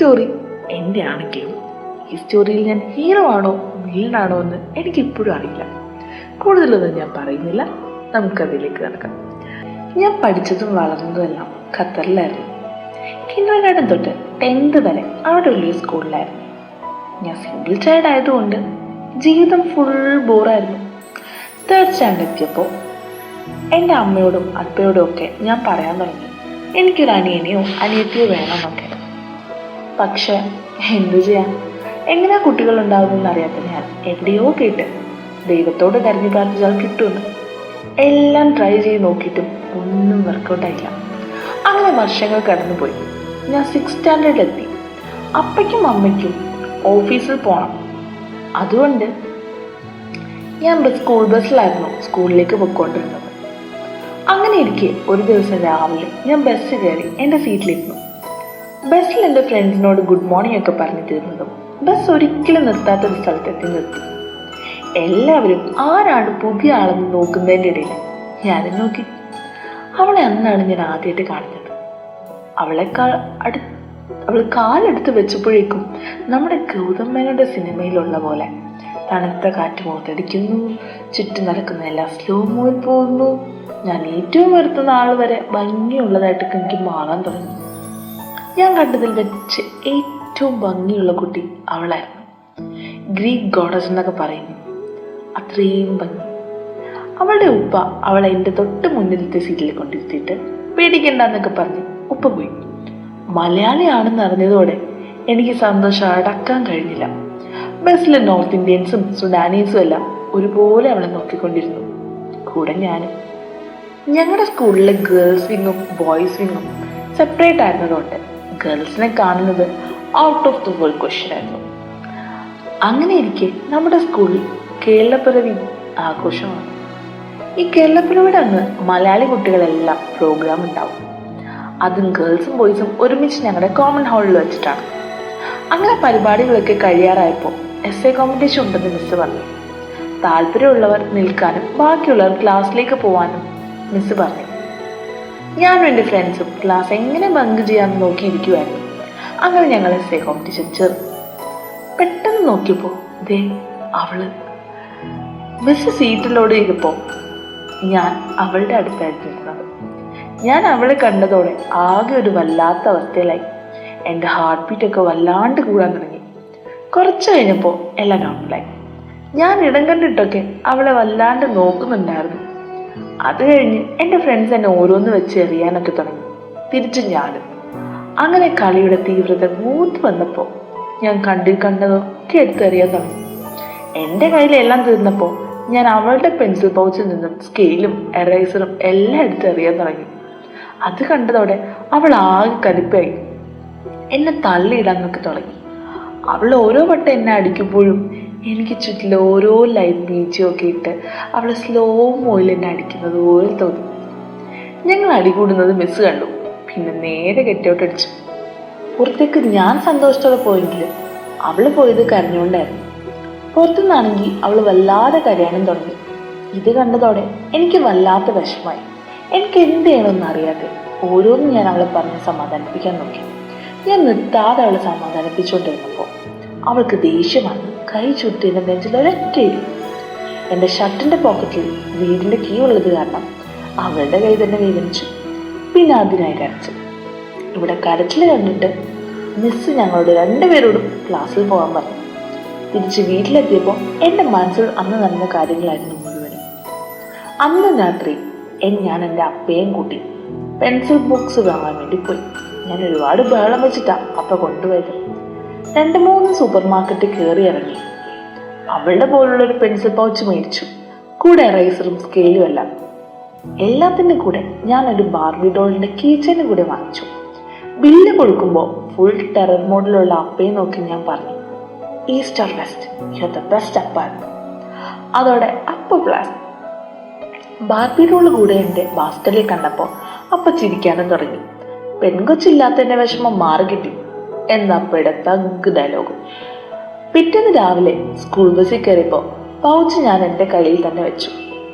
Story എൻ്റെ ആണെങ്കിലും ഈ സ്റ്റോറിയിൽ ഞാൻ ഹീറോ ആണോ വില്ലനാണോ എന്ന് എനിക്കിപ്പോഴും അറിയില്ല. കൂടുതലൊന്നും ഞാൻ പറയുന്നില്ല, നമുക്കതിലേക്ക് നടക്കാം. ഞാൻ പഠിച്ചതും വളർന്നതുമെല്ലാം ഖത്തറിലായിരുന്നു. കിൻഡർ ഗാർഡൻ തൊട്ട് 10th വരെ അവിടെ ഉള്ളൊരു സ്കൂളിലായിരുന്നു. ഞാൻ സിംഗിൾ ചൈൽഡ് ആയതുകൊണ്ട് ജീവിതം ഫുൾ ബോറായിരുന്നു. 3rd സ്റ്റാൻഡേർഡ് എത്തിയപ്പോൾ എൻ്റെ അമ്മയോടും അപ്പയോടും ഒക്കെ ഞാൻ പറയാൻ തുടങ്ങി എനിക്കൊരു അനിയനെയോ അനിയത്തിയോ വേണമെന്നൊക്കെ. പക്ഷെ എന്തു ചെയ്യാൻ, എങ്ങനെയാ കുട്ടികൾ ഉണ്ടാകുമെന്ന് അറിയാത്ത ഞാൻ എവിടെയോ കേട്ട് ദൈവത്തോട് കരഞ്ഞു പ്രാർത്ഥിച്ചാൽ കിട്ടുമെന്ന് എല്ലാം ട്രൈ ചെയ്ത് നോക്കിയിട്ടും ഒന്നും വർക്കൗട്ടായില്ല. അങ്ങനെ വർഷങ്ങൾ കടന്നുപോയി. ഞാൻ 6th സ്റ്റാൻഡേർഡിലെത്തി. അപ്പയ്ക്കും അമ്മയ്ക്കും ഓഫീസിൽ പോകണം. അതുകൊണ്ട് ഞാൻ സ്കൂൾ ബസ്സിലായിരുന്നു സ്കൂളിലേക്ക് പോയിക്കൊണ്ടിരുന്നത്. അങ്ങനെ ഇരിക്കെ ഒരു ദിവസം രാവിലെ ഞാൻ ബസ് കയറി എൻ്റെ സീറ്റിലിരുന്നു. ബസ്സിൽ എൻ്റെ ഫ്രണ്ട്സിനോട് ഗുഡ് മോർണിംഗ് ഒക്കെ പറഞ്ഞു തീർന്നതും ബസ് ഒരിക്കലും നിർത്താത്തൊരു സ്ഥലത്തെത്തി നിർത്തി. എല്ലാവരും ആരാണ് പുതിയ ആളെന്ന് നോക്കുന്നതിൻ്റെ ഇടയിൽ ഞാനും നോക്കി. അവളെ അന്നാണ് ഞാൻ ആദ്യമായിട്ട് കാണുന്നത്. അവൾ കാലെടുത്ത് വെച്ചപ്പോഴേക്കും നമ്മുടെ ഗൗതം മേനോന്റെ സിനിമയിലുള്ള പോലെ തണുത്ത കാറ്റ് മുഖത്തടിക്കുന്നു, ചുറ്റും നടക്കുന്ന എല്ലാം സ്ലോ മൂവിൽ പോകുന്നു. ഞാൻ ഏറ്റവും വരുത്തുന്ന ആൾ വരെ ഭംഗിയുള്ളതായിട്ടൊക്കെ എനിക്ക് മാറാൻ തുടങ്ങി. ഞാൻ കണ്ടതിൽ വെച്ച് ഏറ്റവും ഭംഗിയുള്ള കുട്ടി അവളായിരുന്നു. ഗ്രീക്ക് ഗോഡസ് എന്നൊക്കെ പറയുന്നു, അത്രയും ഭംഗി. അവളുടെ ഉപ്പ അവളെ എൻ്റെ തൊട്ട് മുന്നിലത്തെ സീറ്റിൽ കൊണ്ടിരുത്തിയിട്ട് പേടിക്കണ്ടെന്നൊക്കെ പറഞ്ഞ് ഉപ്പ പോയി. മലയാളിയാണെന്ന് അറിഞ്ഞതോടെ എനിക്ക് സന്തോഷം അടക്കാൻ കഴിഞ്ഞില്ല. ബസ്സിലെ നോർത്ത് ഇന്ത്യൻസും സുഡാനീസും എല്ലാം ഒരുപോലെ അവളെ നോക്കിക്കൊണ്ടിരുന്നു, കൂടെ ഞാനും. ഞങ്ങളുടെ സ്കൂളിലെ ഗേൾസ് വിങ്ങും ബോയ്സ് വിങ്ങും സെപ്പറേറ്റ് ആയിരുന്നതുകൊണ്ട് ഗേൾസിനെ കാണുന്നത് out of the world question ആയിരുന്നു. അങ്ങനെ ഇരിക്കെ നമ്മുടെ സ്കൂളിൽ കേരളപ്പിറവി ആഘോഷമാണ്. ഈ കേരളപ്പിറവിയുടെ അന്ന് മലയാളി കുട്ടികളെല്ലാം പ്രോഗ്രാം ഉണ്ടാവും. അതും ഗേൾസും ബോയ്സും ഒരുമിച്ച് ഞങ്ങളുടെ കോമൺ ഹാളിൽ വെച്ചിട്ടാണ്. അങ്ങനെ പരിപാടികളൊക്കെ കഴിയാറായപ്പോൾ essay കോമ്പറ്റീഷൻ ഉണ്ടെന്ന് മിസ് പറഞ്ഞു. താല്പര്യമുള്ളവർ നിൽക്കാനും ബാക്കിയുള്ളവർ ക്ലാസ്സിലേക്ക് പോകാനും മിസ് പറഞ്ഞു. ഞാനും എൻ്റെ ഫ്രണ്ട്സും ക്ലാസ് എങ്ങനെ ബങ്ക് ചെയ്യാമെന്ന് നോക്കിയിരിക്കുമായിരുന്നു. അങ്ങനെ ഞങ്ങൾ essay കോമ്പറ്റീഷൻ ചേർന്നു. പെട്ടെന്ന് നോക്കിയപ്പോൾ ദേ അവള്. മിസ് സീറ്റിലോട് ഇരുപ്പോൾ ഞാൻ അവളുടെ അടുത്തായിരുന്നു ഇരുന്നത്. ഞാൻ അവളെ കണ്ടതോടെ ആകെ ഒരു വല്ലാത്ത അവസ്ഥയിലായി. എൻ്റെ ഹാർട്ട് ബീറ്റൊക്കെ വല്ലാണ്ട് കൂടാൻ തുടങ്ങി. കുറച്ച് കഴിഞ്ഞപ്പോൾ എല്ലാം നോർമലായി. ഞാൻ ഇടം കണ്ടിട്ടൊക്കെ അവളെ വല്ലാണ്ട് നോക്കുന്നുണ്ടായിരുന്നു. അത് കഴിഞ്ഞ് എൻ്റെ ഫ്രണ്ട്സ് എന്നെ ഓരോന്ന് വെച്ച് എറിയാനൊക്കെ തുടങ്ങി, തിരിച്ചു ഞാനും. അങ്ങനെ കളിയുടെ തീവ്രത മൂത്ത് വന്നപ്പോൾ ഞാൻ കണ്ടതൊക്കെ എടുത്തെറിയാൻ തുടങ്ങി. എൻ്റെ കയ്യിലെല്ലാം തീർന്നപ്പോൾ ഞാൻ അവളുടെ പെൻസിൽ പൗച്ചിൽ നിന്നും സ്കെയിലും എറേസറും എല്ലാം എടുത്തെറിയാൻ തുടങ്ങി. അത് കണ്ടതോടെ അവൾ ആകെ കലിപ്പായി എന്നെ തള്ളിയിടാൻ നോക്കി തുടങ്ങി. അവൾ ഓരോ വട്ടം എന്നെ അടിക്കുമ്പോഴും എനിക്ക് ചുറ്റിൽ ഓരോ ലൈറ്റ് ബീച്ചും ഒക്കെ ഇട്ട് അവൾ സ്ലോ മോയിൽ എന്നെ അടിക്കുന്നത് പോലെ തോന്നി. ഞങ്ങൾ അടികൂടുന്നത് മിസ് കണ്ടു. പിന്നെ നേരെ കെട്ടോട്ടടിച്ചു. പുറത്തേക്ക് ഞാൻ സന്തോഷത്തോടെ പോയെങ്കിലും അവൾ പോയത് കരഞ്ഞുകൊണ്ടായിരുന്നു. പുറത്തുനിന്നാണെങ്കിൽ അവൾ വല്ലാതെ കരയാനും തുടങ്ങി. ഇത് കണ്ടതോടെ എനിക്ക് വല്ലാത്ത വിഷമായി. എനിക്ക് എന്ത് ചെയ്യണമെന്ന് അറിയാതെ ഓരോന്നും ഞാൻ അവളെ പറഞ്ഞ് സമാധാനിപ്പിക്കാൻ നോക്കി. ഞാൻ നിർത്താതെ അവളെ സമാധാനിപ്പിച്ചുകൊണ്ടിരുന്നപ്പോൾ അവൾക്ക് ദേഷ്യം വന്ന് കൈ ചുറ്റി എൻ്റെ നെഞ്ചിൽ ഒരൊറ്റയില്ല. എൻ്റെ ഷർട്ടിൻ്റെ പോക്കറ്റിൽ വീടിൻ്റെ കീ ഉള്ളത് കാരണം അവളുടെ കൈ തന്നെ വേദനിച്ചു. പിന്നെ അതിനായി കരച്ചു. ഇവിടെ കരച്ചിൽ കണ്ടിട്ട് മിസ് ഞങ്ങളോട് രണ്ടുപേരോടും ക്ലാസ്സിൽ പോകാൻ പറഞ്ഞു. തിരിച്ച് വീട്ടിലെത്തിയപ്പോൾ എൻ്റെ മനസ്സിൽ അന്ന് നടന്ന കാര്യങ്ങളായിരുന്നു മുഴുവനും. അന്ന് രാത്രി ഞാൻ എൻ്റെ അപ്പയും കൂട്ടി പെൻസിൽ ബോക്സ് വാങ്ങാൻ വേണ്ടി പോയി. ഞാൻ ഒരുപാട് ബഹളം വെച്ചിട്ടാണ് അപ്പ കൊണ്ടുപോയത്. 2-3 സൂപ്പർ മാർക്കറ്റിൽ കയറി ഇറങ്ങി. അവളുടെ പോലുള്ളൊരു പെൻസിൽ പൗച്ച് മേടിച്ചു, കൂടെ എറേസറും സ്കെയിലും എല്ലാം. എല്ലാത്തിൻ്റെ കൂടെ ഞാനൊരു ബാർബി ഡോളിൻ്റെ കീച്ചനും കൂടെ വാങ്ങിച്ചു. ബില്ല് കൊടുക്കുമ്പോൾ ഫുൾ ടെറർ മോഡിലുള്ള അപ്പയെ നോക്കി ഞാൻ പറഞ്ഞു, east or west, you are the best അപ്പ. അതോടെ അപ്പ പ്ലാസ്. ബാർബി ഡോള് കൂടെ എൻ്റെ ബാസ്കറ്റിൽ കണ്ടപ്പോൾ അപ്പ ചിരിക്കാനും തുടങ്ങി. പെൺകൊച്ചില്ലാത്തതിൻ്റെ വിഷമം മാറി കിട്ടി എന്നപ്പയുടെ തഗ് ഡയലോഗ്. പിറ്റേന്ന് രാവിലെ സ്കൂൾ ബസ്സിൽ കയറിയപ്പോൾ പൗച്ച് ഞാൻ എൻ്റെ കയ്യിൽ തന്നെ വെച്ചു.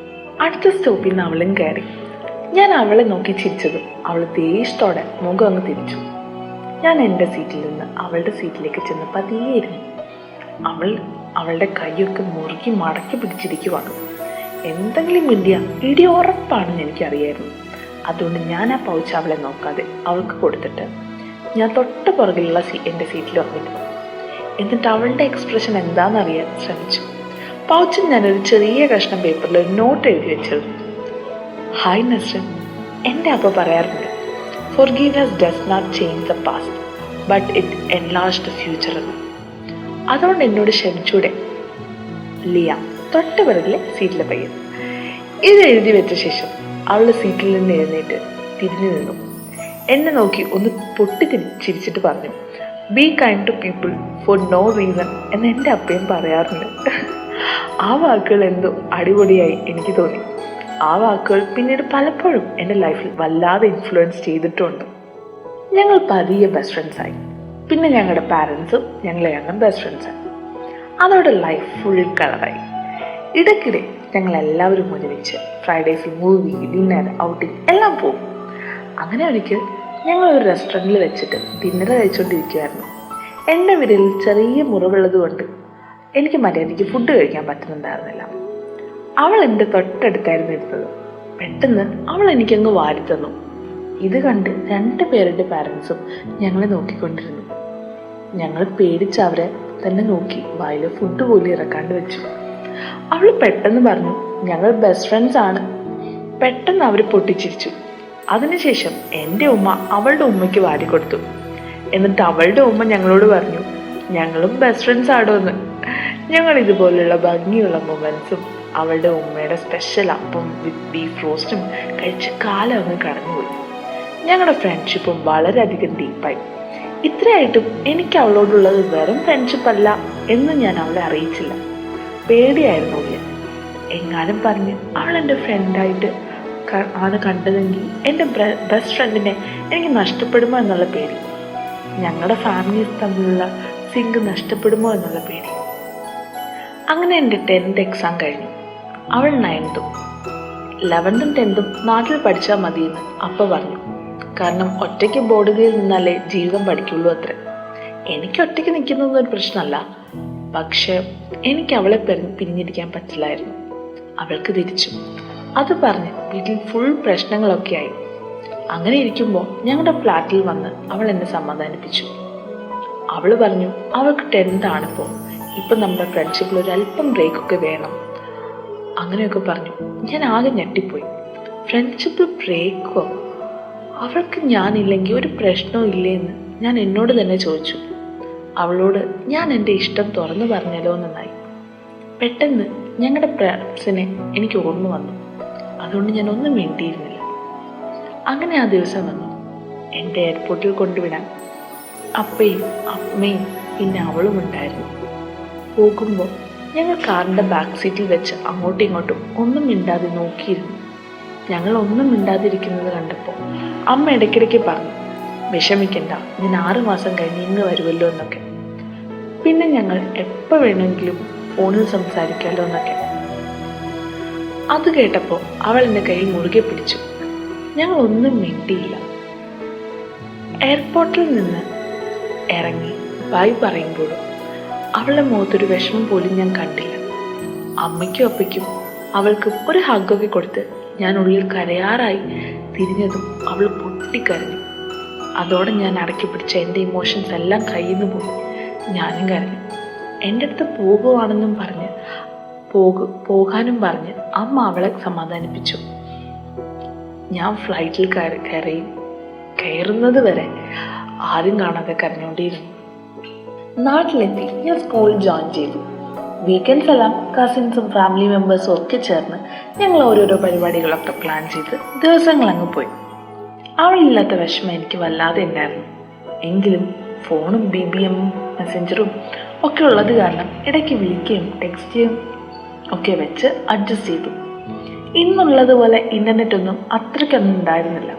അടുത്ത സ്റ്റോപ്പിൽ നിന്ന് അവളും കയറി. ഞാൻ അവളെ നോക്കി ചിരിച്ചതും അവൾ ദേഷ്യത്തോടെ മുഖം അങ്ങ് തിരിച്ചു. ഞാൻ എൻ്റെ സീറ്റിൽ നിന്ന് അവളുടെ സീറ്റിലേക്ക് ചെന്ന് പതിയെയിരുന്നു. അവളുടെ കൈയൊക്കെ മുറുക്കി മടക്കി പിടിച്ചിരിക്കുവാണ്. എന്തെങ്കിലും ഇടി ഉറപ്പാണെന്ന് എനിക്കറിയായിരുന്നു. അതുകൊണ്ട് ഞാൻ ആ പൗച്ച് അവളെ നോക്കാതെ അവൾക്ക് കൊടുത്തിട്ട് ഞാൻ തൊട്ട് പുറകിലുള്ള എൻ്റെ സീറ്റിൽ വന്നിരുന്നു. എന്നിട്ട് അവളുടെ എക്സ്പ്രഷൻ എന്താണെന്നറിയാൻ ശ്രമിച്ചു. പൗച്ചിൽ ഞാനൊരു ചെറിയ കഷ്ണം പേപ്പറിൽ ഒരു നോട്ട് എഴുതി വെച്ചിരുന്നു. ഹായ് നസ്രിൻ, എൻ്റെ അപ്പ പറയാറുണ്ട്, forgiveness does not change the past but it enlarge the future എന്ന്. അതുകൊണ്ട് എന്നോട് ക്ഷമിച്ചൂടെ? ലിയ, തൊട്ട് പിറകിലെ സീറ്റിലെ പയ്യൻ. ഇത് എഴുതി വെച്ച ശേഷം അവളുടെ സീറ്റിൽ നിന്ന് എഴുന്നേറ്റ് തിരിഞ്ഞു നിന്നു. എന്നെ നോക്കി ഒന്ന് ചിരിച്ചിട്ട് പറഞ്ഞു, be kind to people for no reason എന്ന് എൻ്റെ അപ്പയും പറയാറുണ്ട്. ആ വാക്കുകൾ എന്തോ അടിപൊളിയായി എനിക്ക് തോന്നി. ആ വാക്കുകൾ പിന്നീട് പലപ്പോഴും എൻ്റെ ലൈഫിൽ വല്ലാതെ ഇൻഫ്ലുവൻസ് ചെയ്തിട്ടുണ്ട്. ഞങ്ങൾ പതിയെ ബെസ്റ്റ് ഫ്രണ്ട്സായി. പിന്നെ ഞങ്ങളുടെ പാരൻസും ഞങ്ങളെ രണ്ടും ബെസ്റ്റ് ഫ്രണ്ട്സായി. അതോടെ ലൈഫ് ഫുൾ കളറായി. ഇടയ്ക്കിടെ ഞങ്ങൾ എല്ലാവരും ഒരുമിച്ച് ഫ്രൈഡേസിൽ മൂവി, ഡിന്നർ, ഔട്ടിങ് എല്ലാം പോകും. അങ്ങനെ ഒരിക്കൽ ഞങ്ങൾ ഒരു റെസ്റ്റോറൻറ്റിൽ വെച്ചിട്ട് ഡിന്നർ കഴിച്ചുകൊണ്ടിരിക്കുമായിരുന്നു. എൻ്റെ വിരലിൽ ചെറിയ മുറിവുള്ളത് കൊണ്ട് എനിക്ക് മര്യാദയ്ക്ക് ഫുഡ് കഴിക്കാൻ പറ്റുന്നുണ്ടായിരുന്നില്ല. അവൾ എൻ്റെ തൊട്ടടുത്തായിരുന്നു ഇരുന്നത്. പെട്ടെന്ന് അവൾ എനിക്കങ്ങ് വാരി തന്നു. ഇത് കണ്ട് 2 പേരുടെ പാരൻസും ഞങ്ങളെ നോക്കിക്കൊണ്ടിരുന്നു. ഞങ്ങൾ പേടിച്ച് അവരെ തന്നെ നോക്കി വായിൽ ഫുഡ് പോലും ഇറക്കാണ്ട് വെച്ചു. അവൾ പെട്ടെന്ന് പറഞ്ഞു, ഞങ്ങൾ ബെസ്റ്റ് ഫ്രണ്ട്സ് ആണ്. പെട്ടെന്ന് അവർ പൊട്ടിച്ചിരിച്ചു. അതിനുശേഷം എൻ്റെ ഉമ്മ അവളുടെ ഉമ്മയ്ക്ക് വാരിക്കൊടുത്തു. എന്നിട്ട് അവളുടെ ഉമ്മ ഞങ്ങളോട് പറഞ്ഞു, ഞങ്ങളും ബെസ്റ്റ് ഫ്രണ്ട്സ് ആടോ എന്ന്. ഞങ്ങൾ ഇതുപോലുള്ള ഭംഗിയുള്ള മൊമെന്റ്സും അവളുടെ ഉമ്മയുടെ സ്പെഷ്യൽ അപ്പം വിത്ത് ബീഫ് റോസ്റ്റും കഴിച്ച് കാലം അങ്ങ് കടന്നുപോയി. ഞങ്ങളുടെ ഫ്രണ്ട്ഷിപ്പും വളരെയധികം ഡീപ്പായി. ഇത്രയായിട്ടും എനിക്ക് അവളോടുള്ളത് വെറും ഫ്രണ്ട്ഷിപ്പ് അല്ല എന്ന് ഞാൻ അവളെ അറിയിച്ചില്ല. പേടിയായിരുന്നു അവളെ. എങ്ങാനും പറഞ്ഞ് അവൾ എൻ്റെ ഫ്രണ്ടായിട്ട് ആണ് കണ്ടതെങ്കിൽ എൻ്റെ ബെസ്റ്റ് ഫ്രണ്ടിനെ എനിക്ക് നഷ്ടപ്പെടുമോ എന്നുള്ള പേടി, ഞങ്ങളുടെ ഫാമിലീസ് തമ്മിലുള്ള സിങ്ക് നഷ്ടപ്പെടുമോ എന്നുള്ള പേടി. അങ്ങനെ എൻ്റെ 10th എക്സാം കഴിഞ്ഞു. അവൾ 9th. 11th 10th നാട്ടിൽ പഠിച്ചാൽ മതിയെന്ന് അപ്പ പറഞ്ഞു. കാരണം ഒറ്റയ്ക്ക് ബോർഡുകളിൽ നിന്നാലേ ജീവിതം പഠിക്കുള്ളൂ അത്ര. എനിക്ക് ഒറ്റയ്ക്ക് നിൽക്കുന്നതൊരു പ്രശ്നമല്ല, പക്ഷെ എനിക്ക് അവളെ പിരിഞ്ഞിരിക്കാൻ പറ്റില്ലായിരുന്നു. അവൾക്ക് തിരിച്ചു. അത് പറഞ്ഞ് വീട്ടിൽ ഫുൾ പ്രശ്നങ്ങളൊക്കെ ആയി. അങ്ങനെ ഇരിക്കുമ്പോൾ ഞങ്ങളുടെ ഫ്ലാറ്റിൽ വന്ന് അവൾ എന്നെ സമാധാനിപ്പിച്ചു. അവൾ പറഞ്ഞു അവൾക്ക് 10th ആണിപ്പോൾ, ഇപ്പം നമ്മുടെ ഫ്രണ്ട്ഷിപ്പിൽ ഒരല്പം ബ്രേക്കൊക്കെ വേണം അങ്ങനെയൊക്കെ പറഞ്ഞു. ഞാൻ ആകെ ഞെട്ടിപ്പോയി. ഫ്രണ്ട്ഷിപ്പിൽ ബ്രേക്കോ? അവൾക്ക് ഞാനില്ലെങ്കിൽ ഒരു പ്രശ്നവും ഇല്ലേന്ന് ഞാൻ എന്നോട് തന്നെ ചോദിച്ചു. അവളോട് ഞാൻ എൻ്റെ ഇഷ്ടം തുറന്നു പറഞ്ഞല്ലോ നന്നായി. പെട്ടെന്ന് ഞങ്ങളുടെ ഫ്രണ്ട്സിനെ എനിക്ക് ഓർമ്മ വന്നു. അതുകൊണ്ട് ഞാൻ ഒന്നും വേണ്ടിയിരുന്നില്ല. അങ്ങനെ ആ ദിവസം വന്നു. എൻ്റെ എയർപോർട്ടിൽ കൊണ്ടുവിടാൻ അപ്പയും അമ്മയും പിന്നെ അവളും ഉണ്ടായിരുന്നു. പോകുമ്പോൾ ഞങ്ങൾ കാറിൻ്റെ ബാക്ക് സീറ്റിൽ വെച്ച് അങ്ങോട്ടും ഇങ്ങോട്ടും ഒന്നും മിണ്ടാതെ നോക്കിയിരുന്നു. ഞങ്ങൾ ഒന്നും മിണ്ടാതിരിക്കുന്നത് കണ്ടപ്പോൾ അമ്മ ഇടയ്ക്കിടയ്ക്ക് പറഞ്ഞു, വിഷമിക്കണ്ട, ഞാൻ 6 മാസം കഴിഞ്ഞ് ഇങ്ങ് വരുമല്ലോ എന്നൊക്കെ. പിന്നെ ഞങ്ങൾ എപ്പോൾ വേണമെങ്കിലും ഫോണിൽ സംസാരിക്കാമല്ലോ എന്നൊക്കെ. അത് കേട്ടപ്പോൾ അവൾ എൻ്റെ കൈ മുറുകെ പിടിച്ചു. ഞങ്ങൾ ഒന്നും മിണ്ടിയില്ല. എയർപോർട്ടിൽ നിന്ന് ഇറങ്ങി ബൈ പറയുമ്പോഴും അവളുടെ മുഖത്തൊരു വിഷമം പോലും ഞാൻ കണ്ടില്ല. അമ്മയ്ക്കും അപ്പയ്ക്കും അവൾക്ക് ഒരു ഹഗ്ഗൊക്കെ കൊടുത്ത് ഞാൻ ഉള്ളിൽ കരയാറായി തിരിഞ്ഞതും അവൾ പൊട്ടിക്കരഞ്ഞു. അതോടെ ഞാൻ അടക്കി പിടിച്ച എൻ്റെ ഇമോഷൻസ് എല്ലാം കയ്യിൽ നിന്ന് പോയി. ഞാനും കരഞ്ഞു. എൻ്റെ അടുത്ത് പോകുവാണെന്നും പറഞ്ഞ് പോകാനും പറഞ്ഞ് അമ്മ അവളെ സമാധാനിപ്പിച്ചു. ഞാൻ ഫ്ലൈറ്റിൽ കയറുന്നത് വരെ ആരും കാണാതെ കരഞ്ഞുകൊണ്ടിരുന്നു. നാട്ടിലെത്തി ഞാൻ സ്കൂൾ ജോയിൻ ചെയ്തു. വീക്കെൻഡ്സ് എല്ലാം കസിൻസും ഫാമിലി മെമ്പേഴ്സും ഒക്കെ ചേർന്ന് ഞങ്ങൾ ഓരോരോ പരിപാടികളൊക്കെ പ്ലാൻ ചെയ്ത് ദിവസങ്ങൾ അങ്ങ് പോയി. അവളില്ലാത്ത വിഷമം എനിക്ക് വല്ലാതെ ഉണ്ടായിരുന്നു. എങ്കിലും ഫോണും BBM മെസ്സഞ്ചറും ഒക്കെ ഉള്ളത് കാരണം ഇടയ്ക്ക് വിളിക്കുകയും ടെക്സ്റ്റ് ചെയ്യും ഒക്കെ വെച്ച് അഡ്ജസ്റ്റ് ചെയ്തു. ഇന്നുള്ളതുപോലെ ഇൻ്റർനെറ്റ് ഒന്നും അത്രയ്ക്കൊന്നും ഉണ്ടായിരുന്നില്ല.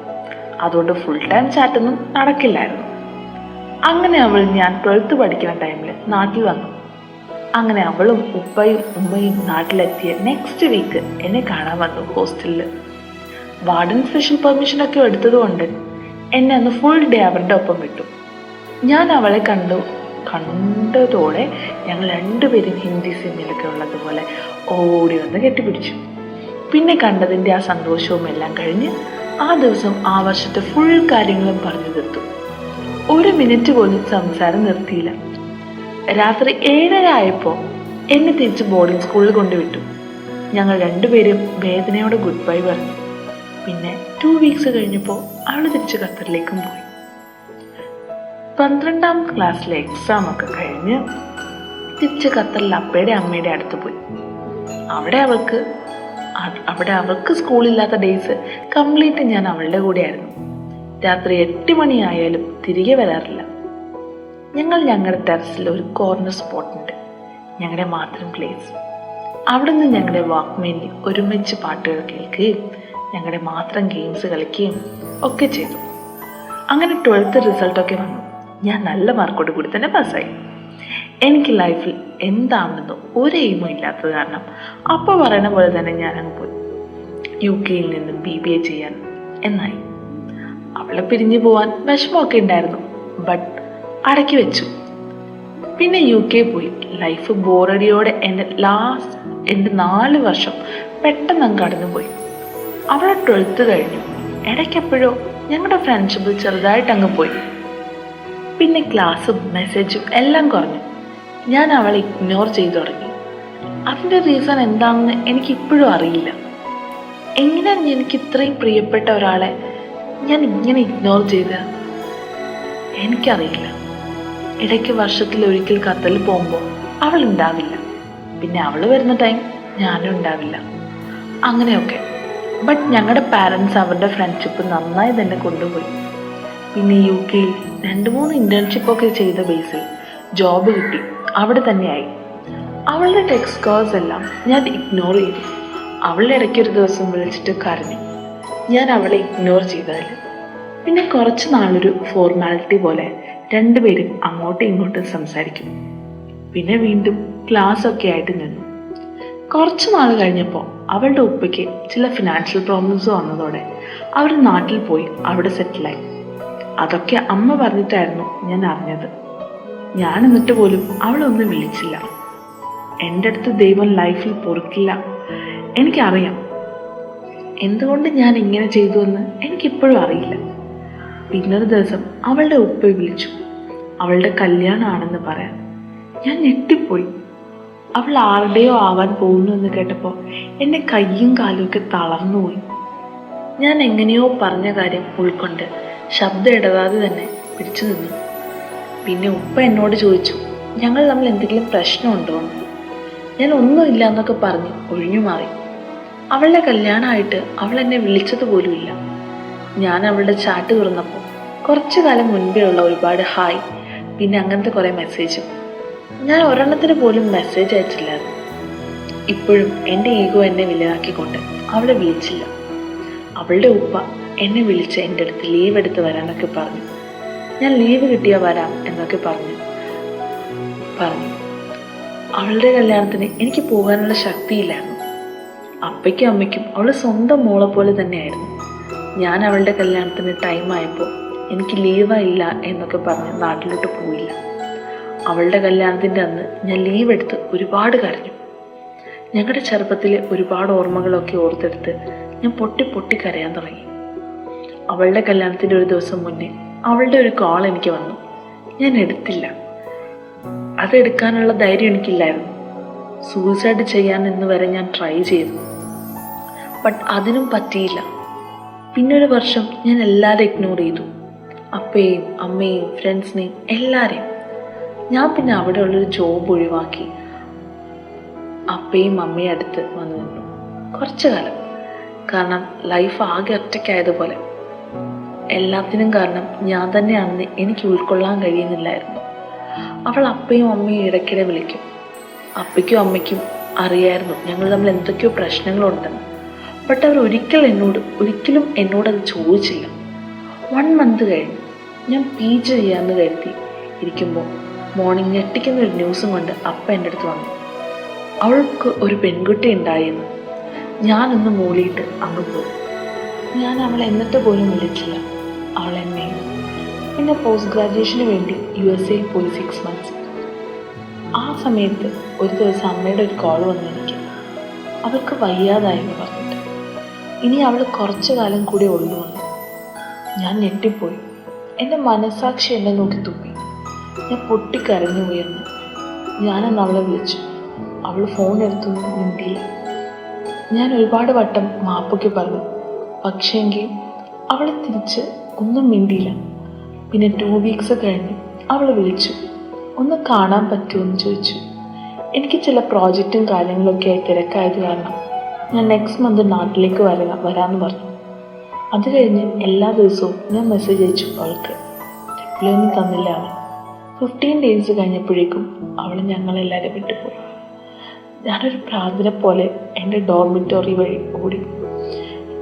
അതുകൊണ്ട് ഫുൾ ടൈം ചാറ്റൊന്നും നടക്കില്ലായിരുന്നു. അങ്ങനെ ഞാൻ 12th പഠിക്കുന്ന ടൈമിൽ നാട്ടിൽ വന്നു. അങ്ങനെ അവളും ഉപ്പയും ഉമ്മയും നാട്ടിലെത്തിയ നെക്സ്റ്റ് വീക്ക് എന്നെ കാണാൻ വന്നു ഹോസ്റ്റലിൽ. വാർഡൻ സ്പെഷ്യൽ പെർമിഷനൊക്കെ എടുത്തതുകൊണ്ട് എന്നെ അന്ന് ഫുൾ ഡേ അവരുടെ ഒപ്പം വിട്ടു. ഞാൻ അവളെ കണ്ടതോടെ ഞങ്ങൾ രണ്ടുപേരും ഹിന്ദി സിനിമയിലൊക്കെ ഉള്ളതുപോലെ ഓടി വന്ന് കെട്ടിപ്പിടിച്ചു. പിന്നെ കണ്ടതിൻ്റെ ആ സന്തോഷവും എല്ലാം കഴിഞ്ഞ് ആ ദിവസം ആ വർഷത്തെ ഫുൾ കാര്യങ്ങളും പറഞ്ഞു തീർത്തു. ഒരു മിനിറ്റ് പോലും സംസാരം നിർത്തിയില്ല. രാത്രി 7:30 ആയപ്പോൾ എന്നെ തിരിച്ച് ബോർഡിംഗ് സ്കൂളിൽ കൊണ്ടുവിട്ടു. ഞങ്ങൾ രണ്ടുപേരും വേദനയോടെ ഗുഡ് ബൈ പറഞ്ഞു. പിന്നെ 2 വീക്സ് കഴിഞ്ഞപ്പോൾ അവൾ തിരിച്ച് ഖത്തറിലേക്കും പോയി. 12ാം ക്ലാസ്സിലെ എക്സാം ഒക്കെ കഴിഞ്ഞ് തിരിച്ച് ഖത്തറിൽ അപ്പയുടെ അമ്മയുടെ അടുത്ത് പോയി. അവിടെ അവൾക്ക് സ്കൂളില്ലാത്ത ഡേയ്സ് കംപ്ലീറ്റ് ഞാൻ അവളുടെ കൂടെയായിരുന്നു. രാത്രി 8 മണിയായാലും തിരികെ വരാറില്ല. ഞങ്ങളുടെ ടെറസിൽ ഒരു കോർണർ സ്പോട്ടുണ്ട്, ഞങ്ങളുടെ മാത്രം പ്ലേസ്. അവിടെ നിന്ന് ഞങ്ങളുടെ വാക്ക്മേനിൽ ഒരുമിച്ച് പാട്ടുകൾ കേൾക്കുകയും ഞങ്ങളുടെ മാത്രം ഗെയിംസ് കളിക്കുകയും ഒക്കെ ചെയ്തു. അങ്ങനെ 12th റിസൾട്ടൊക്കെ വന്നു. ഞാൻ നല്ല മാർക്കോട് കൂടി തന്നെ പാസ്സായി. എനിക്ക് ലൈഫിൽ എന്താണെന്നോ ഒരു എയിമും ഇല്ലാത്തത് കാരണം അപ്പോൾ പറയുന്ന പോലെ തന്നെ ഞാനങ്ങ് പോയി. UK നിന്നും BBA ചെയ്യാൻ എന്നായി. അവളെ പിരിഞ്ഞു പോവാൻ വിഷമമൊക്കെ ഉണ്ടായിരുന്നു, ബട്ട് അടക്കി വെച്ചു. പിന്നെ UK പോയി. ലൈഫ് ബോറടിയോടെ എൻ്റെ 4 വർഷം പെട്ടെന്ന് അങ്ങ് കടന്നുപോയി. അവളെ 12th കഴിഞ്ഞു. ഇടയ്ക്കെപ്പോഴോ ഞങ്ങളുടെ ഫ്രണ്ട്ഷിപ്പ് ചെറുതായിട്ട് അങ്ങ് പോയി. പിന്നെ ക്ലാസ്സും മെസ്സേജും എല്ലാം കുറഞ്ഞു. ഞാൻ അവളെ ഇഗ്നോർ ചെയ്തു തുടങ്ങി. അതിൻ്റെ റീസൺ എന്താണെന്ന് എനിക്കിപ്പോഴും അറിയില്ല. എങ്ങനെയാണ് എനിക്ക് ഇത്രയും പ്രിയപ്പെട്ട ഒരാളെ ഞാൻ ഇങ്ങനെ ഇഗ്നോർ ചെയ്തത് എനിക്കറിയില്ല. ഇടയ്ക്ക് വർഷത്തിലൊരിക്കൽ ഖത്തറിൽ പോകുമ്പോൾ അവൾ ഉണ്ടാവില്ല. പിന്നെ അവൾ വരുന്ന ടൈം ഞാനും ഉണ്ടാവില്ല. അങ്ങനെയൊക്കെ. ബട്ട് ഞങ്ങളുടെ പാരൻസ് അവരുടെ ഫ്രണ്ട്ഷിപ്പ് നന്നായി തന്നെ കൊണ്ടുപോയി. പിന്നെ UK 2-3 ഇൻറ്റേൺഷിപ്പൊക്കെ ചെയ്ത ബേസിൽ ജോബ് കിട്ടി. അവിടെ തന്നെയായി. അവളുടെ ടെക്സ്റ്റ് കോൾസ് എല്ലാം ഞാൻ ഇഗ്നോർ ചെയ്തു. അവളുടെ ഇടയ്ക്ക് ഒരു ദിവസം വിളിച്ചിട്ട് കരഞ്ഞു, ഞാൻ അവളെ ഇഗ്നോർ ചെയ്തതിൽ. പിന്നെ കുറച്ച് നാളൊരു ഫോർമാലിറ്റി പോലെ രണ്ടുപേരും അങ്ങോട്ടും ഇങ്ങോട്ടും സംസാരിക്കും. പിന്നെ വീണ്ടും ക്ലാസ്സൊക്കെ ആയിട്ട് നിന്നു. കുറച്ച് നാൾ കഴിഞ്ഞപ്പോൾ അവളുടെ ഉപ്പയ്ക്ക് ചില ഫിനാൻഷ്യൽ പ്രോബ്ലംസ് വന്നതോടെ അവർ നാട്ടിൽ പോയി അവിടെ സെറ്റിലായി. അതൊക്കെ അമ്മ പറഞ്ഞിട്ടായിരുന്നു ഞാൻ അറിഞ്ഞത്. ഞാൻ എന്നിട്ട് പോലും അവളൊന്നും വിളിച്ചില്ല. എൻ്റെ അടുത്ത് ദൈവം ലൈഫിൽ പൊറുക്കില്ല. എനിക്കറിയാം എന്തുകൊണ്ട് ഞാൻ ഇങ്ങനെ ചെയ്തു എന്ന് എനിക്കിപ്പോഴും അറിയില്ല. പിന്നൊരു ദിവസം അവളുടെ ഉപ്പയെ വിളിച്ചു, അവളുടെ കല്യാണമാണെന്ന് പറയാൻ. ഞാൻ ഞെട്ടിപ്പോയി. അവൾ ആരുടെയോ ആവാൻ പോകുന്നു എന്ന് കേട്ടപ്പോൾ എൻ്റെ കയ്യും കാലും ഒക്കെ തളർന്നുപോയി. ഞാൻ എങ്ങനെയോ പറഞ്ഞ കാര്യം ഉൾക്കൊണ്ട് ശബ്ദം ഇടതാതെ തന്നെ പിടിച്ചു നിന്നു. പിന്നെ ഉപ്പ എന്നോട് ചോദിച്ചു ഞങ്ങൾ തമ്മിൽ എന്തെങ്കിലും പ്രശ്നമുണ്ടോ എന്ന്. ഞാൻ ഒന്നുമില്ല എന്നൊക്കെ പറഞ്ഞ് ഒഴിഞ്ഞു മാറി. അവളുടെ കല്യാണമായിട്ട് അവൾ എന്നെ വിളിച്ചത് പോലുമില്ല. ഞാൻ അവളുടെ ചാറ്റ് തുറന്നപ്പോൾ കുറച്ചു കാലം മുൻപേ ഉള്ള ഒരുപാട് ഹായ്, പിന്നെ അങ്ങനത്തെ കുറേ മെസ്സേജും. ഞാൻ ഒരെണ്ണത്തിന് പോലും മെസ്സേജ് അയച്ചില്ലായിരുന്നു. ഇപ്പോഴും എൻ്റെ ഈഗോ എന്നെ വലുതാക്കിക്കൊണ്ട് അവളെ വിളിച്ചില്ല. അവളുടെ ഉപ്പ എന്നെ വിളിച്ച് എൻ്റെ അടുത്ത് ലീവ് എടുത്ത് വരാനൊക്കെ പറഞ്ഞു. ഞാൻ ലീവ് കിട്ടിയാൽ വരാം എന്നൊക്കെ പറഞ്ഞു. അവളുടെ കല്യാണത്തിന് എനിക്ക് പോകാനുള്ള ശക്തിയില്ലായിരുന്നു. അപ്പയ്ക്കും അമ്മയ്ക്കും അവൾ സ്വന്തം മോളെ പോലെ തന്നെയായിരുന്നു. ഞാൻ അവളുടെ കല്യാണത്തിന് ടൈമായപ്പോൾ എനിക്ക് ലീവായില്ല എന്നൊക്കെ പറഞ്ഞ് നാട്ടിലോട്ട് പോയില്ല. അവളുടെ കല്യാണത്തിൻ്റെ അന്ന് ഞാൻ ലീവ് എടുത്ത് ഒരുപാട് കരഞ്ഞു. ഞങ്ങളുടെ ചെറുപ്പത്തിലെ ഒരുപാട് ഓർമ്മകളൊക്കെ ഓർത്തെടുത്ത് ഞാൻ പൊട്ടി കരയാൻ തുടങ്ങി. അവളുടെ കല്യാണത്തിൻ്റെ ഒരു ദിവസം മുന്നേ അവളുടെ ഒരു കോൾ എനിക്ക് വന്നു. ഞാൻ എടുത്തില്ല. അതെടുക്കാനുള്ള ധൈര്യം എനിക്കില്ലായിരുന്നു. സൂയിസൈഡ് ചെയ്യാൻ എന്ന് വരെ ഞാൻ ട്രൈ ചെയ്തു, ബട്ട് അതിനും പറ്റിയില്ല. പിന്നൊരു വർഷം ഞാൻ എല്ലാവരെയും ഇഗ്നോർ ചെയ്തു, അപ്പയെയും അമ്മയെയും ഫ്രണ്ട്സിനെയും എല്ലാവരെയും. ഞാൻ പിന്നെ അവിടെ ഉള്ളൊരു ജോബ് ഒഴിവാക്കി അപ്പയും അമ്മയും അടുത്ത് വന്നു നിന്നു കുറച്ചു കാലം. കാരണം ലൈഫ് ആകെ ഒറ്റയ്ക്കായതുപോലെ. എല്ലാത്തിനും കാരണം ഞാൻ തന്നെയാണെന്ന് എനിക്ക് ഉൾക്കൊള്ളാൻ കഴിയുന്നില്ലായിരുന്നു. അവൾ അപ്പയും അമ്മയും ഇടയ്ക്കിടെ വിളിക്കും. അപ്പയ്ക്കും അമ്മയ്ക്കും അറിയായിരുന്നു ഞങ്ങൾ തമ്മിൽ എന്തൊക്കെയോ പ്രശ്നങ്ങളുണ്ടെന്ന്. ബട്ട് അവർ ഒരിക്കലും എന്നോടത് ചോദിച്ചില്ല. 1 മന്ത് കഴിഞ്ഞ് ഞാൻ PG ചെയ്യാമെന്ന് കരുതി ഇരിക്കുമ്പോൾ മോർണിംഗ് ഞെട്ടിക്കുന്ന ഒരു ന്യൂസും കൊണ്ട് അപ്പ എൻ്റെ അടുത്ത് വന്നു. അവൾക്ക് ഒരു പെൺകുട്ടി ഉണ്ടായെന്ന്. ഞാനൊന്ന് മൂളിയിട്ട് അങ്ങ് പോയി. ഞാൻ അവളെ എന്നിട്ട് പോലും വിളിച്ചില്ല. അവൾ എന്നെ പിന്നെ പോസ്റ്റ് ഗ്രാജുവേഷന് വേണ്ടി USA പോയി 6 months. ആ സമയത്ത് ഒരു ദിവസം അമ്മയുടെ ഒരു കോൾ വന്നു എനിക്ക്. അവൾക്ക് വയ്യാതായെന്ന് പറഞ്ഞിട്ട് ഇനി അവൾ കുറച്ചു കാലം കൂടി ഉള്ളൂ എന്ന്. ഞാൻ ഞെട്ടിപ്പോയി. എൻ്റെ മനസാക്ഷി എന്നെ നോക്കി തുപ്പി. ഞാൻ പൊട്ടിക്കരഞ്ഞു ഉയർന്നു. ഞാനന്ന് അവളെ വിളിച്ചു. അവൾ ഫോൺ എടുത്തൊന്നും മിണ്ടിയില്ല. ഞാൻ ഒരുപാട് വട്ടം മാപ്പൊക്കെ പറഞ്ഞു. പക്ഷേങ്കിൽ അവൾ തിരിച്ച് ഒന്നും മിണ്ടിയില്ല. പിന്നെ 2 weeks കഴിഞ്ഞ് അവൾ വിളിച്ചു. ഒന്ന് കാണാൻ പറ്റുമോ എന്ന് ചോദിച്ചു. എനിക്ക് ചില പ്രോജക്റ്റും കാര്യങ്ങളൊക്കെ ആയി തിരക്കായത് കാരണം ഞാൻ നെക്സ്റ്റ് മന്ത് നാട്ടിലേക്ക് വരാമെന്ന് പറഞ്ഞു. അത് കഴിഞ്ഞ് എല്ലാ ദിവസവും ഞാൻ മെസ്സേജ് അയച്ചു. അവൾക്ക് റിപ്ലൈ ഒന്നും തന്നില്ല അവൾ. 15 days കഴിഞ്ഞപ്പോഴേക്കും അവൾ ഞങ്ങളെല്ലാവരും വിട്ടുപോയി. ഞാനൊരു പ്രാർത്ഥന പോലെ എൻ്റെ ഡോർമിറ്റോറി വഴി ഓടി.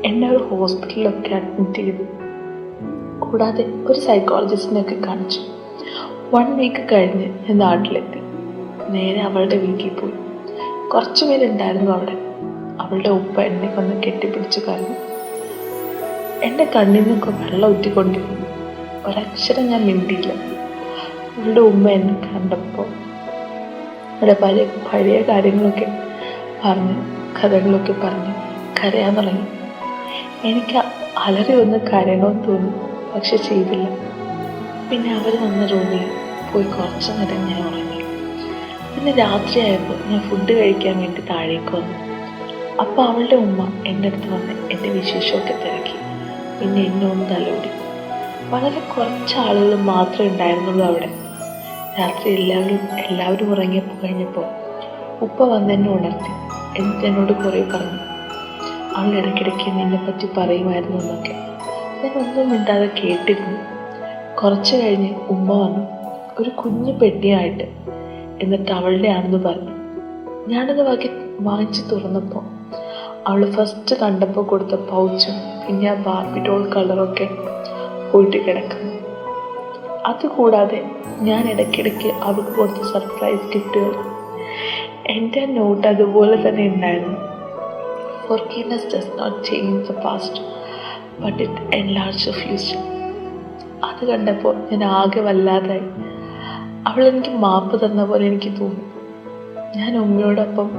എന്നെ ഒരു ഹോസ്പിറ്റലിലൊക്കെ അഡ്മിറ്റ് ചെയ്തു. കൂടാതെ ഒരു സൈക്കോളജിസ്റ്റിനെയൊക്കെ കാണിച്ചു. 1 week കഴിഞ്ഞ് ഞാൻ നാട്ടിലെത്തി. നേരെ അവളുടെ വീട്ടിൽ പോയി. കുറച്ച് പേരുണ്ടായിരുന്നു അവിടെ. അവളുടെ ഉപ്പ എന്നെ വന്ന് കെട്ടിപ്പിടിച്ച് കരഞ്ഞു. എൻ്റെ കണ്ണിൽ നിന്നൊക്കെ വെള്ളം ഊറ്റിക്കൊണ്ടിരുന്നു. ഒരക്ഷരം ഞാൻ മിണ്ടിയില്ല. അവളുടെ ഉമ്മ എന്നെ കണ്ടപ്പോൾ അവിടെ പഴയ കാര്യങ്ങളൊക്കെ പറഞ്ഞ് കഥകളൊക്കെ പറഞ്ഞ് കരയാൻ തുടങ്ങി. എനിക്ക് അലറി ഒന്ന് കരയണമെന്ന് തോന്നി. പക്ഷെ ചെയ്തില്ല. പിന്നെ അവർ വന്ന റൂമിൽ പോയി കുറച്ച് നേരം ഞാൻ ഉറങ്ങി. പിന്നെ രാത്രിയായപ്പോൾ ഞാൻ ഫുഡ് കഴിക്കാൻ വേണ്ടി താഴേക്ക് വന്നു. അപ്പോൾ അവളുടെ ഉമ്മ എൻ്റെ അടുത്ത് വന്ന് എൻ്റെ വിശേഷമൊക്കെ തിരക്കി. പിന്നെ എന്നെ ഒന്ന് തലോടി. വളരെ കുറച്ച് ആളുകൾ മാത്രമേ ഉണ്ടായിരുന്നുള്ളൂ അവിടെ. രാത്രി എല്ലാവരും ഉറങ്ങിയപ്പോൾ കഴിഞ്ഞപ്പോൾ ഉപ്പ വന്ന് എന്നെ ഉണർത്തി. എന്നിട്ട് എന്നോട് കുറേ പറഞ്ഞു. അവൾ ഇടയ്ക്കിടയ്ക്ക് നിന്നെപ്പറ്റി പറയുമായിരുന്നു എന്നൊക്കെ. ഞാൻ ഒന്നും മിണ്ടാതെ കേട്ടിരുന്നു. കുറച്ച് കഴിഞ്ഞ് ഉമ്മ വന്നു, ഒരു കുഞ്ഞു പെട്ടിയായിട്ട്. എന്നിട്ട് അവളുടെ ആണെന്ന് പറഞ്ഞു. ഞാനത് വാങ്ങിച്ച് തുറന്നപ്പോൾ അവൾ ഫസ്റ്റ് കണ്ടപ്പോൾ കൊടുത്ത പൗച്ചും പിന്നെ ആ ബാർബി ഡോൾ കളറൊക്കെ പോയിട്ട് കിടക്കുന്നു. അതുകൂടാതെ ഞാൻ ഇടയ്ക്കിടയ്ക്ക് അവൾക്ക് കൊടുത്ത സർപ്രൈസ് ഗിഫ്റ്റുകൾ. എൻ്റെ നോട്ട് അതുപോലെ തന്നെ ഉണ്ടായിരുന്നു. Forgiveness does not change the past, but it enlarges the future. അത് കണ്ടപ്പോൾ ഞാൻ ആകെ വല്ലാതായി. അവളെനിക്ക് മാപ്പ് തന്ന പോലെ എനിക്ക് തോന്നി. ഞാൻ ഉമ്മയോടൊപ്പം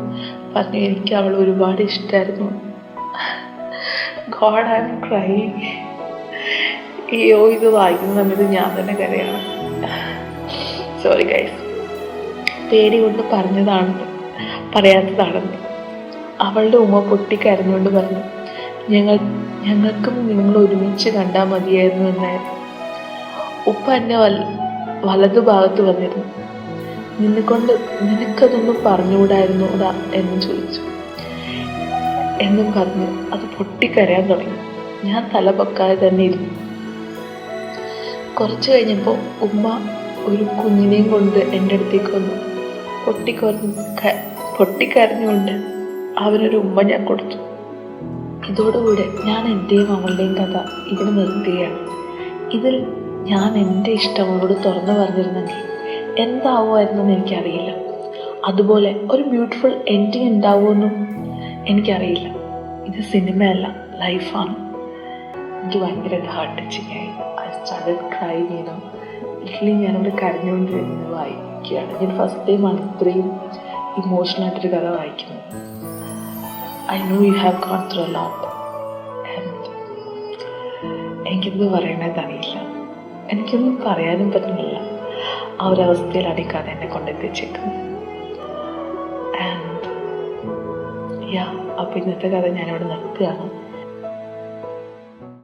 പറഞ്ഞു എനിക്ക് അവൾ ഒരുപാട് ഇഷ്ടമായിരുന്നു. God, I am crying. അയ്യോ, ഇത് വായിക്കുന്ന സമയത്ത് ഞാൻ തന്നെ കരയാണ്. സോറി ഗൈസ്, പേടി കൊണ്ട് പറയാത്തതാണെന്ന്. അവളുടെ ഉമ്മ പൊട്ടിക്കരഞ്ഞുകൊണ്ട് പറഞ്ഞു, ഞങ്ങൾക്കും നിങ്ങൾ ഒരുമിച്ച് കണ്ടാൽ മതിയായിരുന്നു എന്നായിരുന്നു. ഉപ്പ എന്നെ വലതുഭാഗത്ത് വന്നിരുന്നു. നിനക്കതൊന്നും പറഞ്ഞുകൂടായിരുന്നൂടാ എന്ന് ചോദിച്ചു. എന്നും പറഞ്ഞ് അത് പൊട്ടിക്കരയാൻ തുടങ്ങി. ഞാൻ തല പൊക്കാതെ തന്നെ ഇരുന്നു. കുറച്ച് കഴിഞ്ഞപ്പോൾ ഉമ്മ ഒരു കുഞ്ഞിനെയും കൊണ്ട് എൻ്റെ അടുത്തേക്ക് വന്നു. പൊട്ടിക്കരഞ്ഞുകൊണ്ട് അവനൊരു ഉമ്മ ഞാൻ കൊടുത്തു. ഇതോടുകൂടെ ഞാൻ എൻ്റെയും അവളുടെയും കഥ ഇവിടെ നിർത്തുകയാണ്. ഇതിൽ ഞാൻ എൻ്റെ ഇഷ്ടം അവളോട് തുറന്നു പറഞ്ഞിരുന്നെങ്കിൽ എന്താവുമായിരുന്നെന്ന് എനിക്കറിയില്ല. അതുപോലെ ഒരു ബ്യൂട്ടിഫുൾ എൻഡിങ് ഉണ്ടാവുമെന്നും എനിക്കറിയില്ല. ഇത് സിനിമയല്ല, ലൈഫാണ്. എനിക്ക് ഭയങ്കരമായിട്ട് ഹാർട്ട് ടച്ചിങ് ആയി. I started crying. ലിറ്ററലി ഞാനവിടെ കരഞ്ഞുകൊണ്ടിരുന്നത് വായിക്കുകയാണ്. ഞാൻ ഫസ്റ്റ് ടൈമാണ് ഇത്രയും ഇമോഷണലായിട്ടൊരു കഥ വായിക്കുന്നത്. I know you have gone through a lot. And എനിക്കെന്ത് പറയണതറിയില്ല. എനിക്കൊന്നും പറയാനും പറ്റുന്നില്ല. ആ ഒരവസ്ഥയിലാണ് ഈ കഥ എന്നെ കൊണ്ടെത്തിച്ചേക്കുന്നത്. ആൻഡ് അപ്പോൾ ഇന്നത്തെ കഥ ഞാനിവിടെ നിർത്തുകയാണ്.